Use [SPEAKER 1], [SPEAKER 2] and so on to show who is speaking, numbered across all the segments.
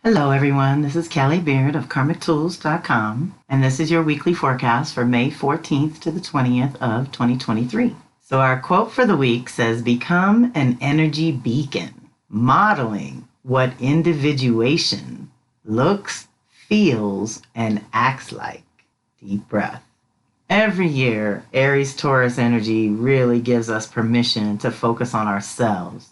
[SPEAKER 1] Hello everyone, this is Kelly Beard of KarmicTools.com, and this is your weekly forecast for May 14th to the 20th of 2023. So our quote for the week says, "Become an energy beacon, modeling what individuation looks, feels, and acts like." Deep breath. Every year, Aries-Taurus energy really gives us permission to focus on ourselves,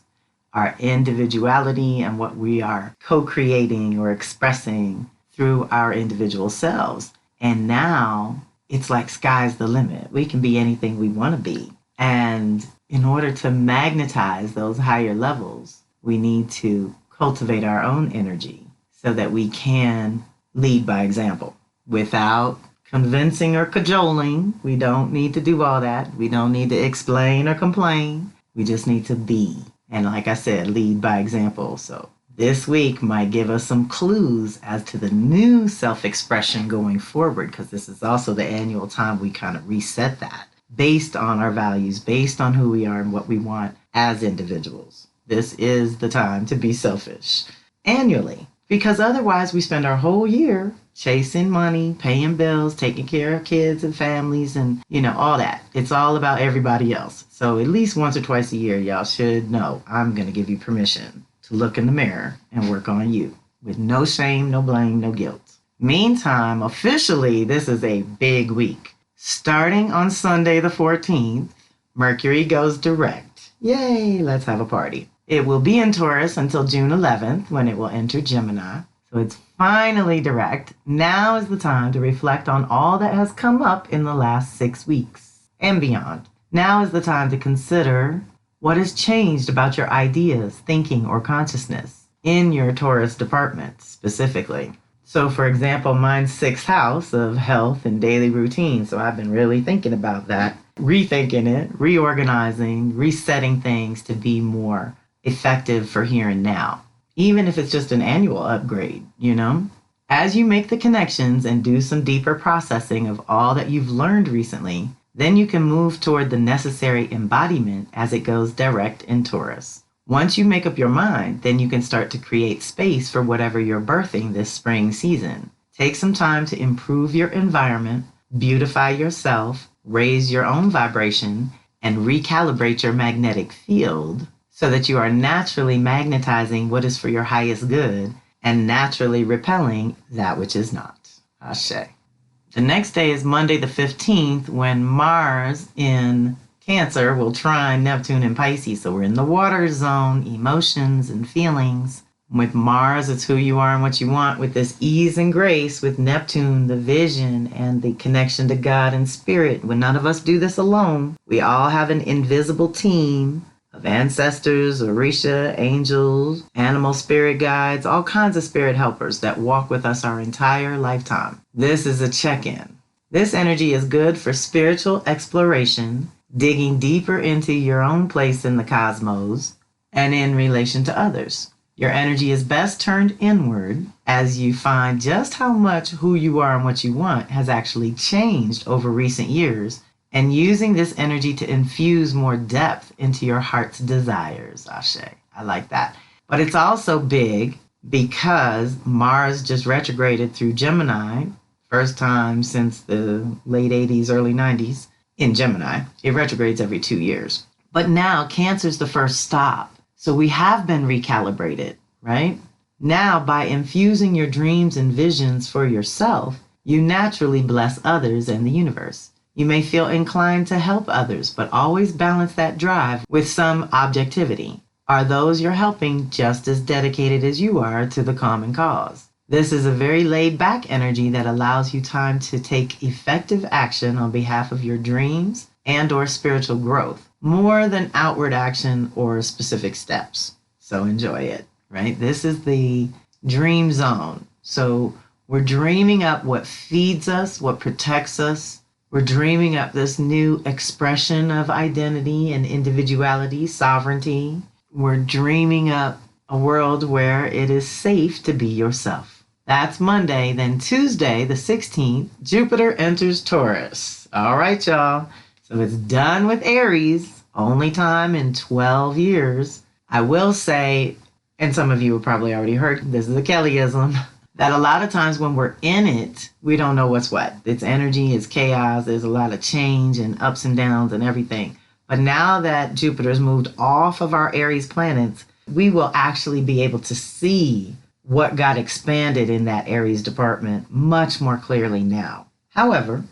[SPEAKER 1] our individuality, and what we are co-creating or expressing through our individual selves. And now it's like sky's the limit. We can be anything we want to be. And in order to magnetize those higher levels, we need to cultivate our own energy so that we can lead by example without convincing or cajoling. We don't need to do all that. We don't need to explain or complain. We just need to be. And like I said, lead by example. So this week might give us some clues as to the new self-expression going forward, because this is also the annual time we kind of reset that based on our values, based on who we are and what we want as individuals. This is the time to be selfish annually, because otherwise we spend our whole year chasing money, paying bills, taking care of kids and families, and all that. It's all about everybody else. So at least once or twice a year, y'all should know I'm going to give you permission to look in the mirror and work on you with no shame, no blame, no guilt. Meantime, officially, this is a big week. Starting on Sunday the 14th, Mercury goes direct. Yay, let's have a party. It will be in Taurus until June 11th, when it will enter Gemini. So it's finally direct. Now is the time to reflect on all that has come up in the last 6 weeks and beyond. Now is the time to consider what has changed about your ideas, thinking, or consciousness in your Taurus department specifically. So for example, mine's 6th house of health and daily routine. So I've been really thinking about that, rethinking it, reorganizing, resetting things to be more effective for here and now. Even if it's just an annual upgrade, As you make the connections and do some deeper processing of all that you've learned recently, then you can move toward the necessary embodiment as it goes direct in Taurus. Once you make up your mind, then you can start to create space for whatever you're birthing this spring season. Take some time to improve your environment, beautify yourself, raise your own vibration, and recalibrate your magnetic field, so that you are naturally magnetizing what is for your highest good and naturally repelling that which is not. Ashe. The next day is Monday the 15th, when Mars in Cancer will trine Neptune in Pisces. So we're in the water zone, emotions and feelings. With Mars, it's who you are and what you want. With this ease and grace, with Neptune, the vision and the connection to God and spirit. When none of us do this alone, we all have an invisible team of ancestors, Orisha, angels, animal spirit guides, all kinds of spirit helpers that walk with us our entire lifetime. This is a check-in. This energy is good for spiritual exploration, digging deeper into your own place in the cosmos and in relation to others. Your energy is best turned inward as you find just how much who you are and what you want has actually changed over recent years, and using this energy to infuse more depth into your heart's desires. Ashe. I like that. But it's also big because Mars just retrograded through Gemini, first time since the late 80s, early 90s in Gemini. It retrogrades every 2 years. But now Cancer's the first stop. So we have been recalibrated, right? Now, by infusing your dreams and visions for yourself, you naturally bless others and the universe. You may feel inclined to help others, but always balance that drive with some objectivity. Are those you're helping just as dedicated as you are to the common cause? This is a very laid-back energy that allows you time to take effective action on behalf of your dreams and/or spiritual growth, more than outward action or specific steps. So enjoy it, right? This is the dream zone. So we're dreaming up what feeds us, what protects us. We're dreaming up this new expression of identity and individuality, sovereignty. We're dreaming up a world where it is safe to be yourself. That's Monday. Then Tuesday, the 16th, Jupiter enters Taurus. All right, y'all. So it's done with Aries, only time in 12 years. I will say And some of you have probably already heard, this is a Kellyism, that a lot of times when we're in it, we don't know what's what. It's energy, it's chaos, there's a lot of change and ups and downs and everything. But now that Jupiter's moved off of our Aries planets, we will actually be able to see what got expanded in that Aries department much more clearly now. However,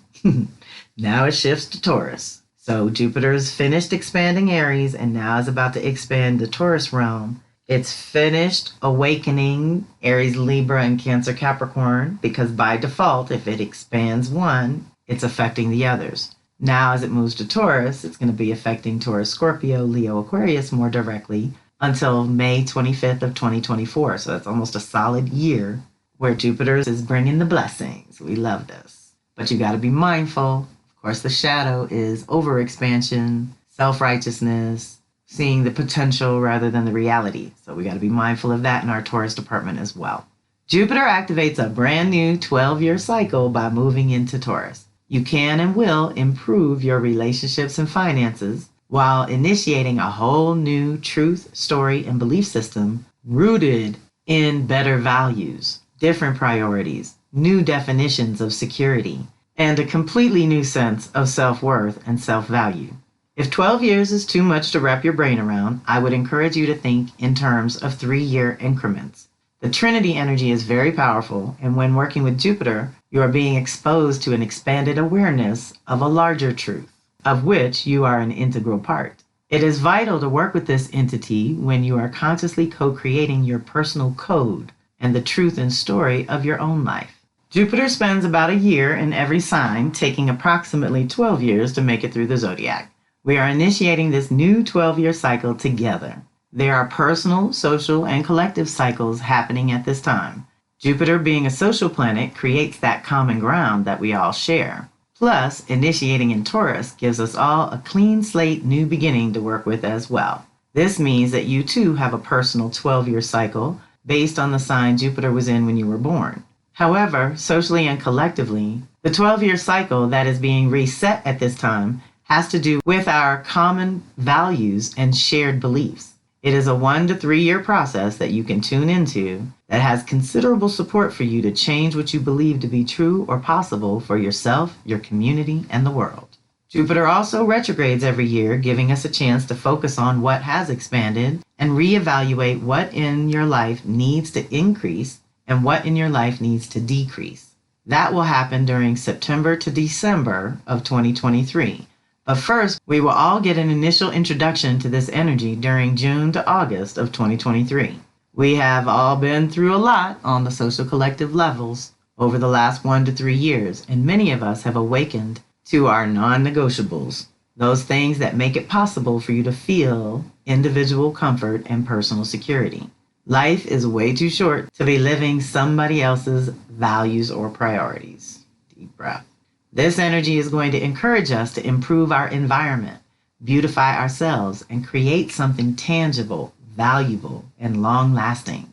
[SPEAKER 1] now it shifts to Taurus. So Jupiter's finished expanding Aries and now is about to expand the Taurus realm. It's finished awakening Aries, Libra, and Cancer, Capricorn, because by default, if it expands one, it's affecting the others. Now, as it moves to Taurus, it's going to be affecting Taurus, Scorpio, Leo, Aquarius more directly until May 25th of 2024. So that's almost a solid year where Jupiter is bringing the blessings. We love this. But you got to be mindful. Of course, the shadow is overexpansion, self-righteousness, seeing the potential rather than the reality. So we got to be mindful of that in our Taurus department as well. Jupiter activates a brand new 12-year cycle by moving into Taurus. You can and will improve your relationships and finances while initiating a whole new truth, story, and belief system rooted in better values, different priorities, new definitions of security, and a completely new sense of self-worth and self-value. If 12 years is too much to wrap your brain around, I would encourage you to think in terms of 3-year increments. The Trinity energy is very powerful, and when working with Jupiter, you are being exposed to an expanded awareness of a larger truth, of which you are an integral part. It is vital to work with this entity when you are consciously co-creating your personal code and the truth and story of your own life. Jupiter spends about a year in every sign, taking approximately 12 years to make it through the zodiac. We are initiating this new 12-year cycle together. There are personal, social, and collective cycles happening at this time. Jupiter, being a social planet, creates that common ground that we all share. Plus, initiating in Taurus gives us all a clean slate new beginning to work with as well. This means that you too have a personal 12-year cycle based on the sign Jupiter was in when you were born. However, socially and collectively, the 12-year cycle that is being reset at this time has to do with our common values and shared beliefs. It is a 1 to 3 year process that you can tune into that has considerable support for you to change what you believe to be true or possible for yourself, your community, and the world. Jupiter also retrogrades every year, giving us a chance to focus on what has expanded and reevaluate what in your life needs to increase and what in your life needs to decrease. That will happen during September to December of 2023. But first, we will all get an initial introduction to this energy during June to August of 2023. We have all been through a lot on the social collective levels over the last 1 to 3 years, and many of us have awakened to our non-negotiables, those things that make it possible for you to feel individual comfort and personal security. Life is way too short to be living somebody else's values or priorities. Deep breath. This energy is going to encourage us to improve our environment, beautify ourselves, and create something tangible, valuable, and long-lasting.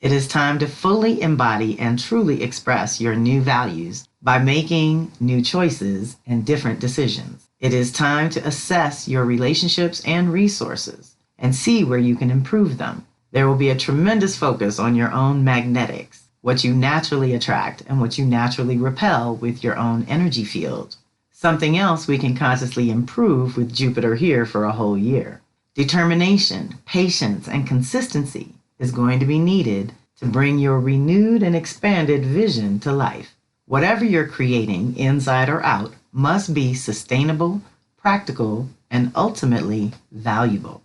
[SPEAKER 1] It is time to fully embody and truly express your new values by making new choices and different decisions. It is time to assess your relationships and resources and see where you can improve them. There will be a tremendous focus on your own magnetics, what you naturally attract and what you naturally repel with your own energy field. Something else we can consciously improve with Jupiter here for a whole year. Determination, patience, and consistency is going to be needed to bring your renewed and expanded vision to life. Whatever you're creating, inside or out, must be sustainable, practical, and ultimately valuable.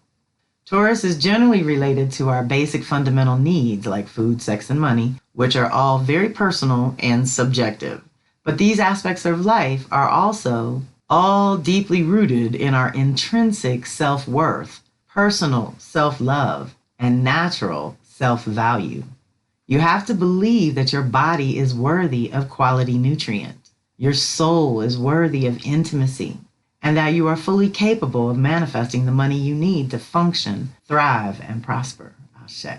[SPEAKER 1] Taurus is generally related to our basic fundamental needs like food, sex, and money, which are all very personal and subjective. But these aspects of life are also all deeply rooted in our intrinsic self-worth, personal self-love, and natural self-value. You have to believe that your body is worthy of quality nutrient. Your soul is worthy of intimacy, and that you are fully capable of manifesting the money you need to function, thrive, and prosper. Ashe.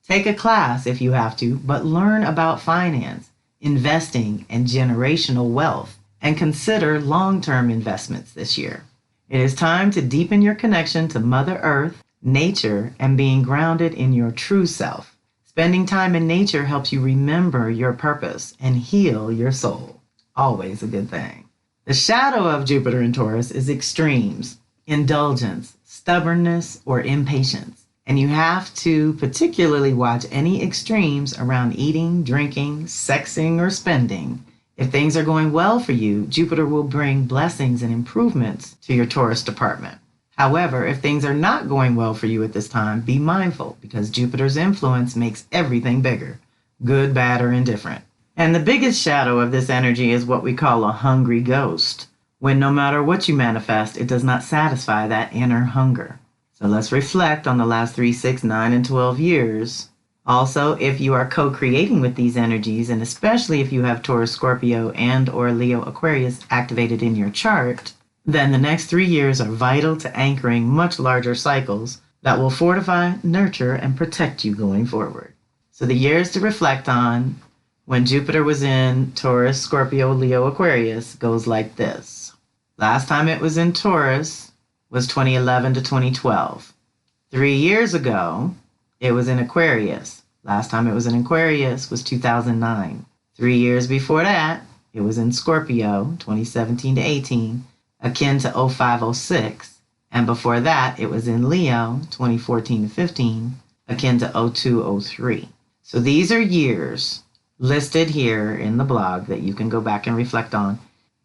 [SPEAKER 1] Take a class if you have to, but learn about finance, investing, and generational wealth, and consider long-term investments this year. It is time to deepen your connection to Mother Earth, nature, and being grounded in your true self. Spending time in nature helps you remember your purpose and heal your soul. Always a good thing. The shadow of Jupiter in Taurus is extremes, indulgence, stubbornness, or impatience. And you have to particularly watch any extremes around eating, drinking, sexing, or spending. If things are going well for you, Jupiter will bring blessings and improvements to your Taurus department. However, if things are not going well for you at this time, be mindful because Jupiter's influence makes everything bigger, good, bad, or indifferent. And the biggest shadow of this energy is what we call a hungry ghost, when no matter what you manifest, it does not satisfy that inner hunger. So let's reflect on the last 3, 6, 9, and 12 years. Also, if you are co-creating with these energies, and especially if you have Taurus, Scorpio, and or Leo, Aquarius activated in your chart, then the next 3 years are vital to anchoring much larger cycles that will fortify, nurture, and protect you going forward. So the years to reflect on when Jupiter was in Taurus, Scorpio, Leo, Aquarius goes like this. Last time it was in Taurus was 2011 to 2012. 3 years ago, it was in Aquarius. Last time it was in Aquarius was 2009. 3 years before that, it was in Scorpio, 2017 to 18, akin to 0506. And before that, it was in Leo, 2014 to 15, akin to 0203. So these are years listed here in the blog that you can go back and reflect on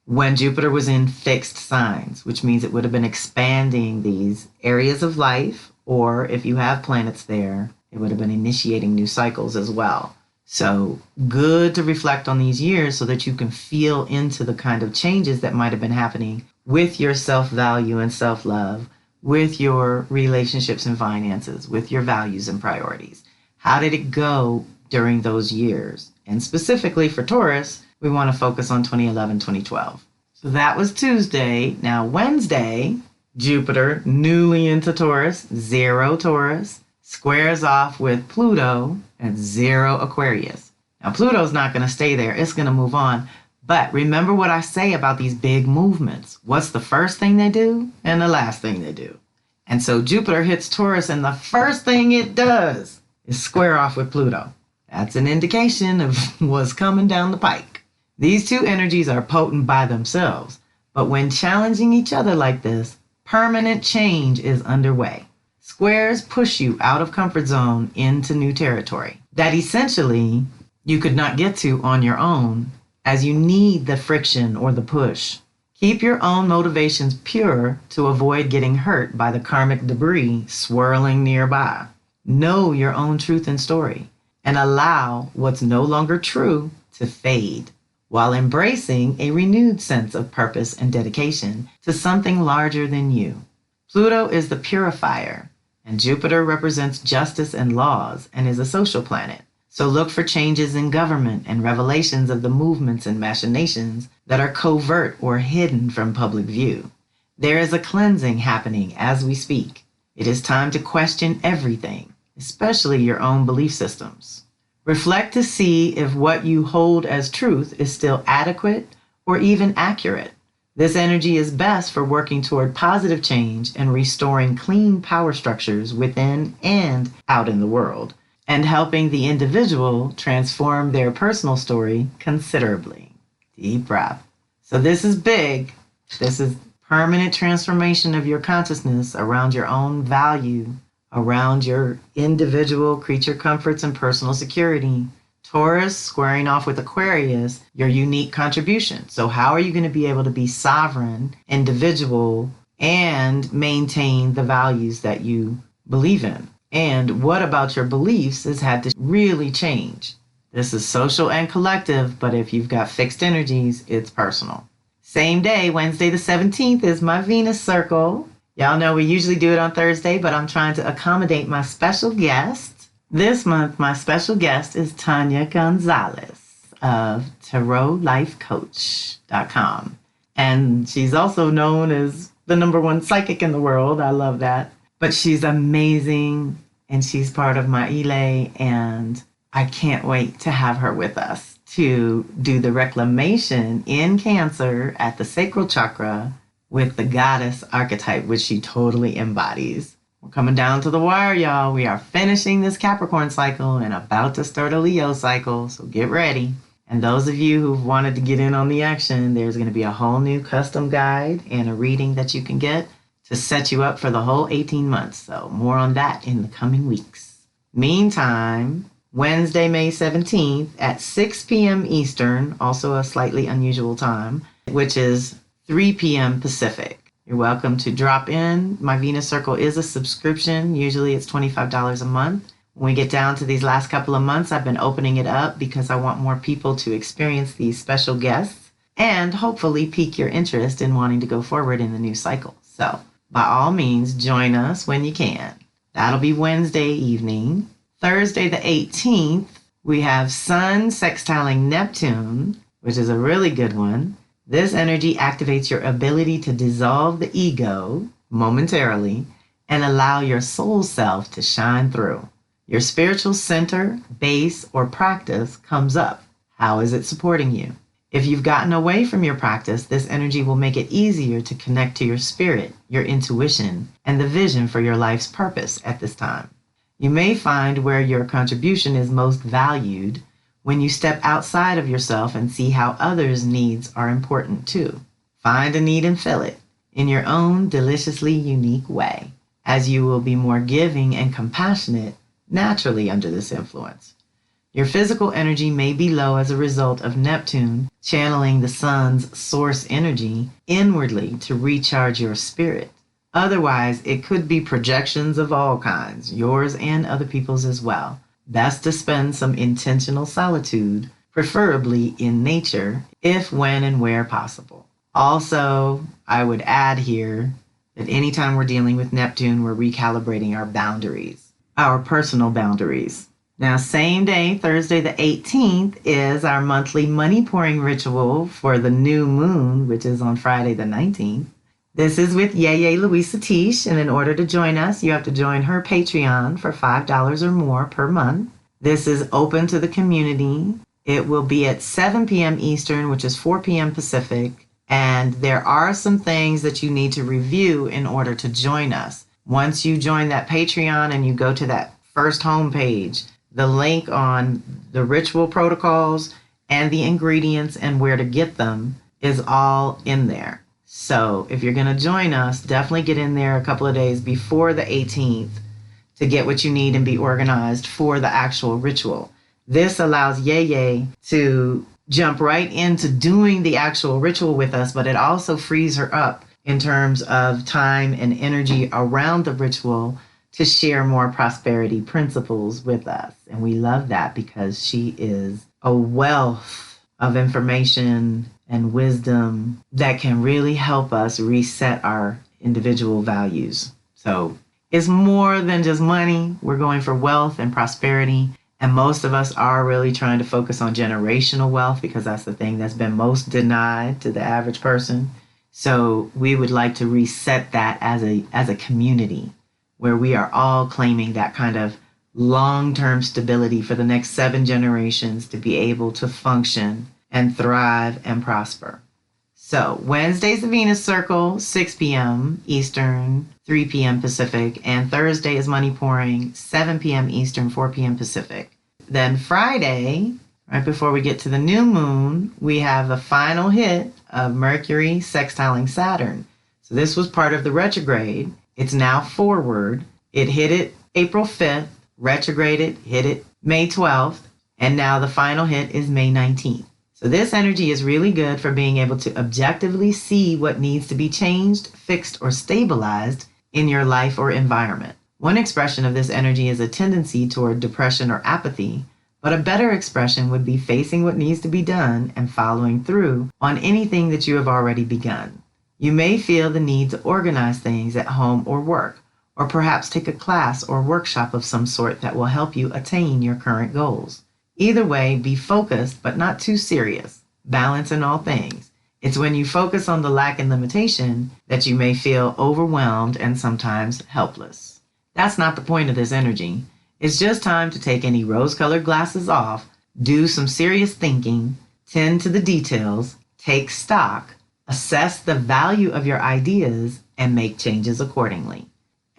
[SPEAKER 1] when Jupiter was in fixed signs, which means it would have been expanding these areas of life, or if you have planets there, it would have been initiating new cycles as well. So good to reflect on these years so that you can feel into the kind of changes that might have been happening with your self-value and self-love, with your relationships and finances, with your values and priorities. How did it go during those years? And specifically for Taurus, we want to focus on 2011, 2012. So that was Tuesday. Now Wednesday, Jupiter, newly into Taurus, 0 Taurus, squares off with Pluto at 0 Aquarius. Now Pluto's not going to stay there. It's going to move on. But remember what I say about these big movements. What's the first thing they do and the last thing they do? And so Jupiter hits Taurus and the first thing it does is square off with Pluto. That's an indication of what's coming down the pike. These two energies are potent by themselves, but when challenging each other like this, permanent change is underway. Squares push you out of comfort zone into new territory that essentially you could not get to on your own, as you need the friction or the push. Keep your own motivations pure to avoid getting hurt by the karmic debris swirling nearby. Know your own truth and story, and allow what's no longer true to fade, while embracing a renewed sense of purpose and dedication to something larger than you. Pluto is the purifier, and Jupiter represents justice and laws and is a social planet. So look for changes in government and revelations of the movements and machinations that are covert or hidden from public view. There is a cleansing happening as we speak. It is time to question everything, especially your own belief systems. Reflect to see if what you hold as truth is still adequate or even accurate. This energy is best for working toward positive change and restoring clean power structures within and out in the world, and helping the individual transform their personal story considerably. Deep breath. So this is big. This is permanent transformation of your consciousness around your own value, around your individual creature comforts and personal security. Taurus squaring off with Aquarius, your unique contribution. So how are you going to be able to be sovereign, individual, and maintain the values that you believe in? And what about your beliefs has had to really change? This is social and collective, but if you've got fixed energies, it's personal. Same day, Wednesday the 17th, is my Venus circle. Y'all know we usually do it on Thursday, but I'm trying to accommodate my special guest. This month, my special guest is Tanya Gonzalez of TarotLifeCoach.com. And she's also known as the #1 psychic in the world. I love that. But she's amazing, and she's part of my ELE, and I can't wait to have her with us to do the reclamation in Cancer at the sacral chakra with the goddess archetype, which she totally embodies. We're coming down to the wire, y'all. We are finishing this Capricorn cycle and about to start a Leo cycle, so get ready. And those of you who've wanted to get in on the action, there's going to be a whole new custom guide and a reading that you can get to set you up for the whole 18 months. So more on that in the coming weeks. Meantime, Wednesday, May 17th at 6 p.m. Eastern, also a slightly unusual time, which is 3 p.m. Pacific. You're welcome to drop in. My Venus Circle is a subscription. Usually it's $25 a month. When we get down to these last couple of months, I've been opening it up because I want more people to experience these special guests and hopefully pique your interest in wanting to go forward in the new cycle. So by all means, join us when you can. That'll be Wednesday evening. Thursday the 18th, we have Sun sextiling Neptune, which is a really good one. This energy activates your ability to dissolve the ego momentarily and allow your soul self to shine through. Your spiritual center, base, or practice comes up. How is it supporting you? If you've gotten away from your practice, this energy will make it easier to connect to your spirit, your intuition, and the vision for your life's purpose at this time. You may find where your contribution is most valued when you step outside of yourself and see how others' needs are important too. Find a need and fill it in your own deliciously unique way, as you will be more giving and compassionate naturally under this influence. Your physical energy may be low as a result of Neptune channeling the sun's source energy inwardly to recharge your spirit. Otherwise, it could be projections of all kinds, yours and other people's as well. Best to spend some intentional solitude, preferably in nature, if, when, and where possible. Also, I would add here that anytime we're dealing with Neptune, we're recalibrating our boundaries, our personal boundaries. Now, same day, Thursday the 18th, is our monthly money pouring ritual for the new moon, which is on Friday the 19th. This is with Yeye Louise Satish, and in order to join us, you have to join her Patreon for $5 or more per month. This is open to the community. It will be at 7 p.m. Eastern, which is 4 p.m. Pacific, and there are some things that you need to review in order to join us. Once you join that Patreon and you go to that first homepage, the link on the ritual protocols and the ingredients and where to get them is all in there. So if you're going to join us, definitely get in there a couple of days before the 18th to get what you need and be organized for the actual ritual. This allows Yeye to jump right into doing the actual ritual with us, but it also frees her up in terms of time and energy around the ritual to share more prosperity principles with us. And we love that because she is a wealth of information and wisdom that can really help us reset our individual values. So it's more than just money. We're going for wealth and prosperity. And most of us are really trying to focus on generational wealth because that's the thing that's been most denied to the average person. So we would like to reset that as a community where we are all claiming that kind of long-term stability for the next 7 generations to be able to function and thrive and prosper. So Wednesday's the Venus Circle, 6 p.m. Eastern, 3 p.m. Pacific, and Thursday is Money Pouring, 7 p.m. Eastern, 4 p.m. Pacific. Then Friday, right before we get to the new moon, we have the final hit of Mercury sextiling Saturn. So this was part of the retrograde. It's now forward. It hit it April 5th, retrograded, hit it May 12th, and now the final hit is May 19th. So this energy is really good for being able to objectively see what needs to be changed, fixed, or stabilized in your life or environment. One expression of this energy is a tendency toward depression or apathy, but a better expression would be facing what needs to be done and following through on anything that you have already begun. You may feel the need to organize things at home or work, or perhaps take a class or workshop of some sort that will help you attain your current goals. Either way, be focused, but not too serious. Balance in all things. It's when you focus on the lack and limitation that you may feel overwhelmed and sometimes helpless. That's not the point of this energy. It's just time to take any rose-colored glasses off, do some serious thinking, tend to the details, take stock, assess the value of your ideas, and make changes accordingly.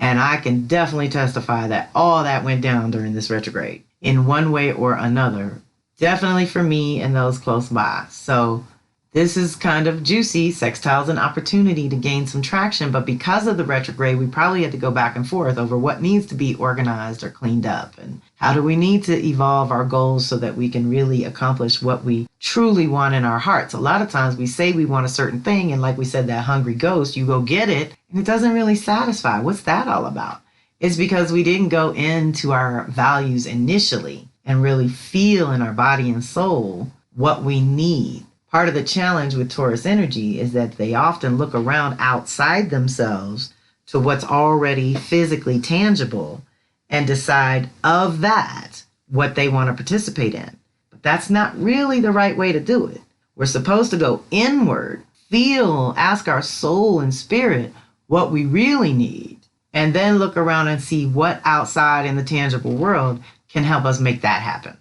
[SPEAKER 1] And I can definitely testify that all that went down during this retrograde in one way or another. Definitely for me and those close by. So this is kind of juicy. Sextile's an opportunity to gain some traction, but because of the retrograde, we probably had to go back and forth over what needs to be organized or cleaned up and how do we need to evolve our goals so that we can really accomplish what we truly want in our hearts. A lot of times we say we want a certain thing, and like we said, that hungry ghost, you go get it, and it doesn't really satisfy. What's that all about? It's because we didn't go into our values initially and really feel in our body and soul what we need. Part of the challenge with Taurus energy is that they often look around outside themselves to what's already physically tangible and decide of that what they want to participate in. But that's not really the right way to do it. We're supposed to go inward, feel, ask our soul and spirit what we really need, and then look around and see what outside in the tangible world can help us make that happen.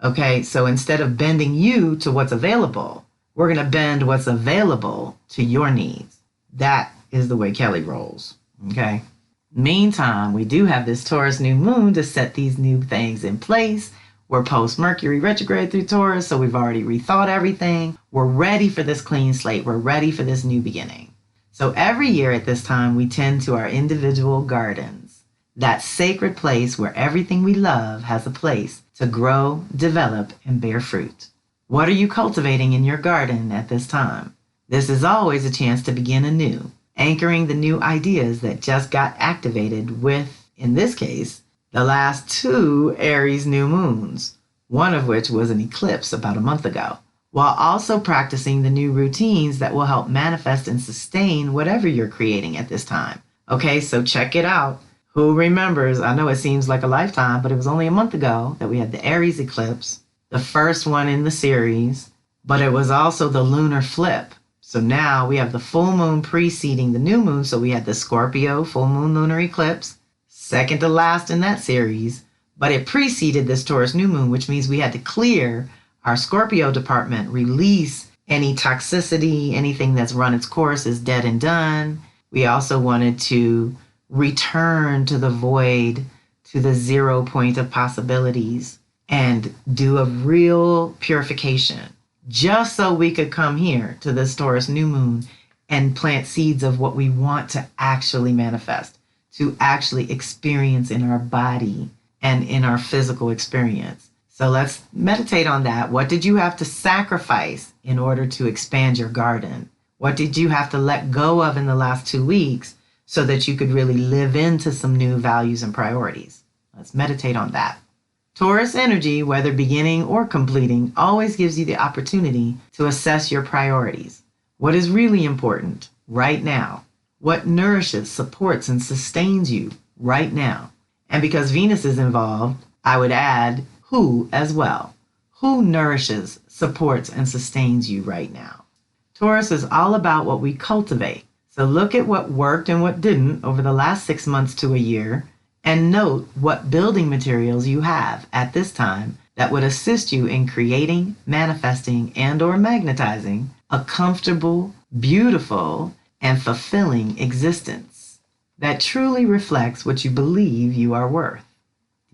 [SPEAKER 1] Okay, so instead of bending you to what's available, we're going to bend what's available to your needs. That is the way Kelly rolls. Okay. Meantime, we do have this Taurus new moon to set these new things in place. We're post Mercury retrograde through Taurus, so we've already rethought everything. We're ready for this clean slate. We're ready for this new beginning. So every year at this time, we tend to our individual gardens, that sacred place where everything we love has a place to grow, develop, and bear fruit. What are you cultivating in your garden at this time? This is always a chance to begin anew, anchoring the new ideas that just got activated with, in this case, the last 2 Aries new moons, one of which was an eclipse about a month ago, while also practicing the new routines that will help manifest and sustain whatever you're creating at this time. Okay, so check it out. Who remembers? I know it seems like a lifetime, but it was only a month ago that we had the Aries eclipse, the first one in the series, but it was also the lunar flip. So now we have the full moon preceding the new moon. So we had the Scorpio full moon lunar eclipse, second to last in that series, but it preceded this Taurus new moon, which means we had to clear our Scorpio department, release any toxicity, anything that's run its course is dead and done. We also wanted to return to the void, to the 0 point of possibilities, and do a real purification, just so we could come here to this Taurus new moon and plant seeds of what we want to actually manifest, to actually experience in our body and in our physical experience. So let's meditate on that. What did you have to sacrifice in order to expand your garden? What did you have to let go of in the last 2 weeks so that you could really live into some new values and priorities? Let's meditate on that. Taurus energy, whether beginning or completing, always gives you the opportunity to assess your priorities. What is really important right now? What nourishes, supports, and sustains you right now? And because Venus is involved, I would add who as well. Who nourishes, supports, and sustains you right now? Taurus is all about what we cultivate. So look at what worked and what didn't over the last 6 months to a year, and note what building materials you have at this time that would assist you in creating, manifesting, and/or magnetizing a comfortable, beautiful, and fulfilling existence that truly reflects what you believe you are worth.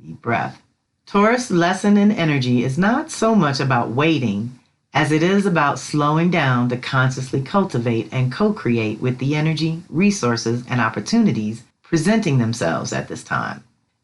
[SPEAKER 1] Deep breath. Taurus lesson and energy is not so much about waiting as it is about slowing down to consciously cultivate and co-create with the energy, resources, and opportunities presenting themselves at this time.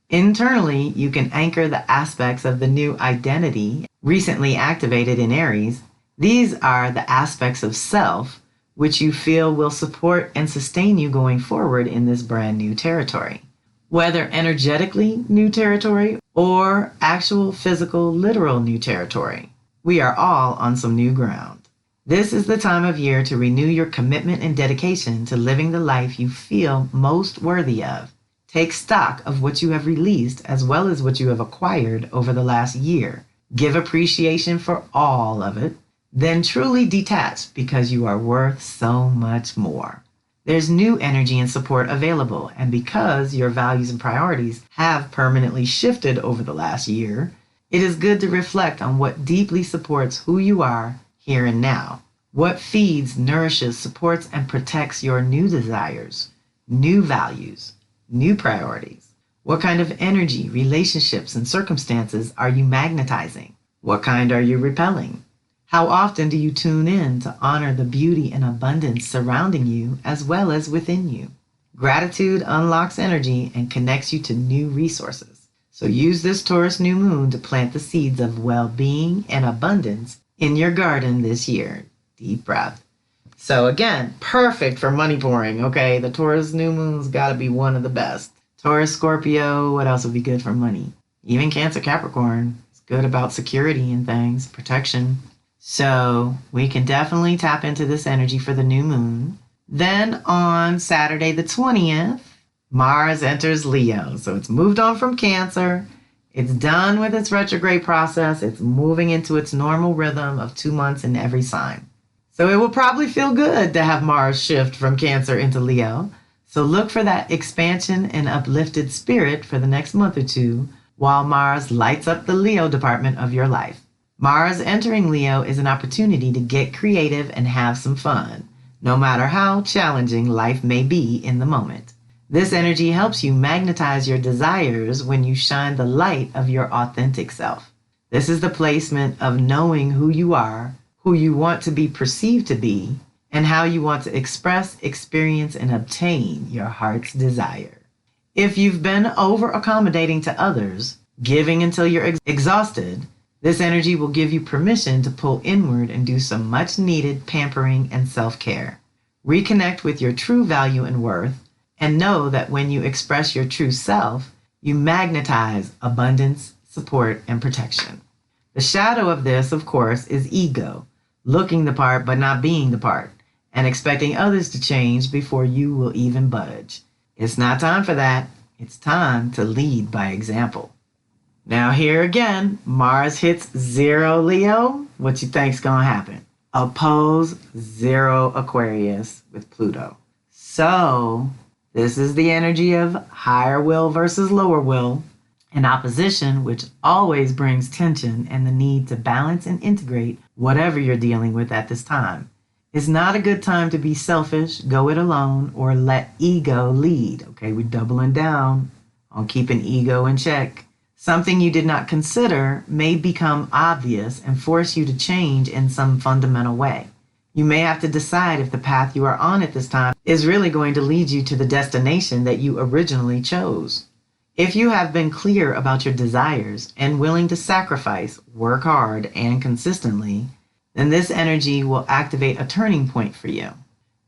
[SPEAKER 1] Internally, you can anchor the aspects of the new identity recently activated in Aries. These are the aspects of self which you feel will support and sustain you going forward in this brand new territory. Whether energetically new territory or actual physical, literal new territory, we are all on some new ground. This is the time of year to renew your commitment and dedication to living the life you feel most worthy of. Take stock of what you have released as well as what you have acquired over the last year. Give appreciation for all of it. Then truly detach because you are worth so much more. There's new energy and support available, and because your values and priorities have permanently shifted over the last year, it is good to reflect on what deeply supports who you are here and now. What feeds, nourishes, supports, and protects your new desires, new values, new priorities? What kind of energy, relationships, and circumstances are you magnetizing? What kind are you repelling? How often do you tune in to honor the beauty and abundance surrounding you as well as within you? Gratitude unlocks energy and connects you to new resources. So use this Taurus new moon to plant the seeds of well-being and abundance in your garden this year. Deep breath. So again, perfect for money pouring, okay? The Taurus new moon's got to be one of the best. Taurus, Scorpio, what else would be good for money? Even Cancer, Capricorn. It's good about security and things, protection. So we can definitely tap into this energy for the new moon. Then on Saturday the 20th, Mars enters Leo. So it's moved on from Cancer. It's done with its retrograde process. It's moving into its normal rhythm of 2 months in every sign. So it will probably feel good to have Mars shift from Cancer into Leo. So look for that expansion and uplifted spirit for the next month or two while Mars lights up the Leo department of your life. Mars entering Leo is an opportunity to get creative and have some fun, no matter how challenging life may be in the moment. This energy helps you magnetize your desires when you shine the light of your authentic self. This is the placement of knowing who you are, who you want to be perceived to be, and how you want to express, experience, and obtain your heart's desire. If you've been over-accommodating to others, giving until you're exhausted, this energy will give you permission to pull inward and do some much-needed pampering and self-care. Reconnect with your true value and worth, and know that when you express your true self, you magnetize abundance, support, and protection. The shadow of this, of course, is ego, looking the part but not being the part, and expecting others to change before you will even budge. It's not time for that. It's time to lead by example. Now here again, Mars hits 0 Leo. What you think's gonna happen? Oppose 0 Aquarius with Pluto. So this is the energy of higher will versus lower will, an opposition which always brings tension and the need to balance and integrate whatever you're dealing with at this time. It's not a good time to be selfish, go it alone, or let ego lead. Okay, we're doubling down on keeping ego in check. Something you did not consider may become obvious and force you to change in some fundamental way. You may have to decide if the path you are on at this time is really going to lead you to the destination that you originally chose. If you have been clear about your desires and willing to sacrifice, work hard, and consistently, then this energy will activate a turning point for you.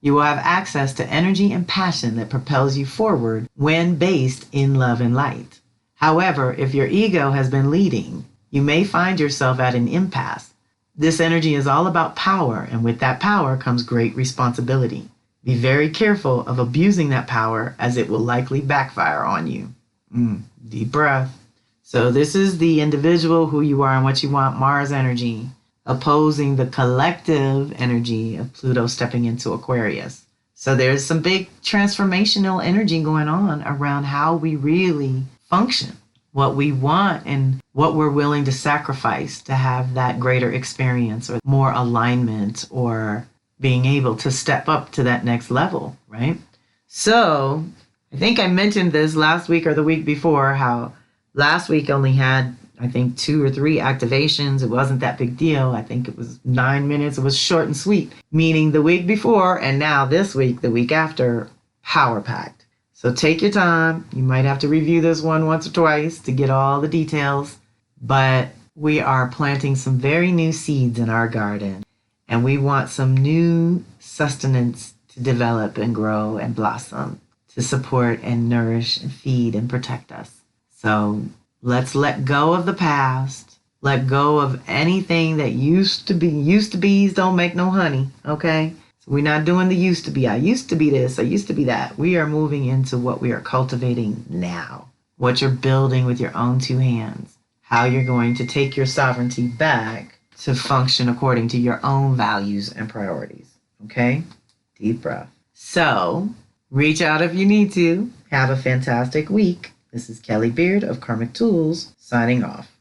[SPEAKER 1] You will have access to energy and passion that propels you forward when based in love and light. However, if your ego has been leading, you may find yourself at an impasse. This energy is all about power, and with that power comes great responsibility. Be very careful of abusing that power, as it will likely backfire on you. Deep breath. So this is the individual, who you are and what you want, Mars energy, opposing the collective energy of Pluto stepping into Aquarius. So there's some big transformational energy going on around how we really function, what we want, and what we're willing to sacrifice to have that greater experience or more alignment or being able to step up to that next level, right? So I think I mentioned this last week or the week before, how last week only had, I think, 2 or 3 activations. It wasn't that big deal. I think it was 9 minutes. It was short and sweet, meaning the week before and now this week, the week after, power packed. So take your time. You might have to review this one once or twice to get all the details, but we are planting some very new seeds in our garden, and we want some new sustenance to develop and grow and blossom to support and nourish and feed and protect us. So let's let go of the past. Let go of anything that used to be. Used to be's don't make no honey, okay? So we're not doing the used to be. I used to be this, I used to be that. We are moving into what we are cultivating now. What you're building with your own 2 hands. How you're going to take your sovereignty back to function according to your own values and priorities, okay? Deep breath. So reach out if you need to. Have a fantastic week. This is Kelly Beard of Karmic Tools, signing off.